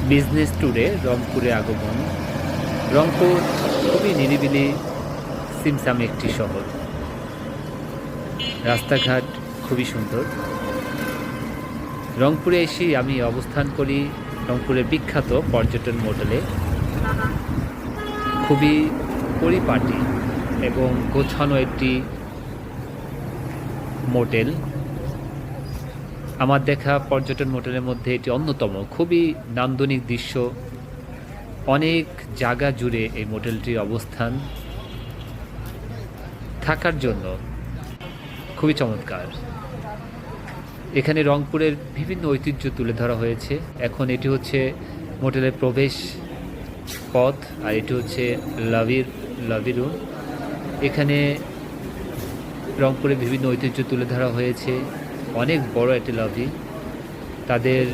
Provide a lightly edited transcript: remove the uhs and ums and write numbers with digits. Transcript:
Business ট্যুরে রংপুরে আগমন। রংপুর খুবই নিরিবিলি সিমসাম একটি শহর। রাস্তাঘাট খুবই সুন্দর। রংপুরে এসে আমি অবস্থান করি রংপুরের বিখ্যাত পর্যটন মোটেলে। খুবই পরিপাটি এবং গোছানো একটি মোটেল। আমার দেখা পর্যটন মোটেলের মধ্যে এটি অন্যতম। খুবই নান্দনিক দৃশ্য, অনেক জায়গা জুড়ে এই মোটেলটির অবস্থান। থাকার জন্য খুবই চমৎকার। এখানে রংপুরের বিভিন্ন ঐতিহ্য তুলে ধরা হয়েছে। এখন এটি হচ্ছে মোটেলের প্রবেশ পথ, আর এটি হচ্ছে লাভি রুম। এখানে রংপুরের বিভিন্ন ঐতিহ্য তুলে ধরা হয়েছে। অনেক বড় একটি লবি। তাদের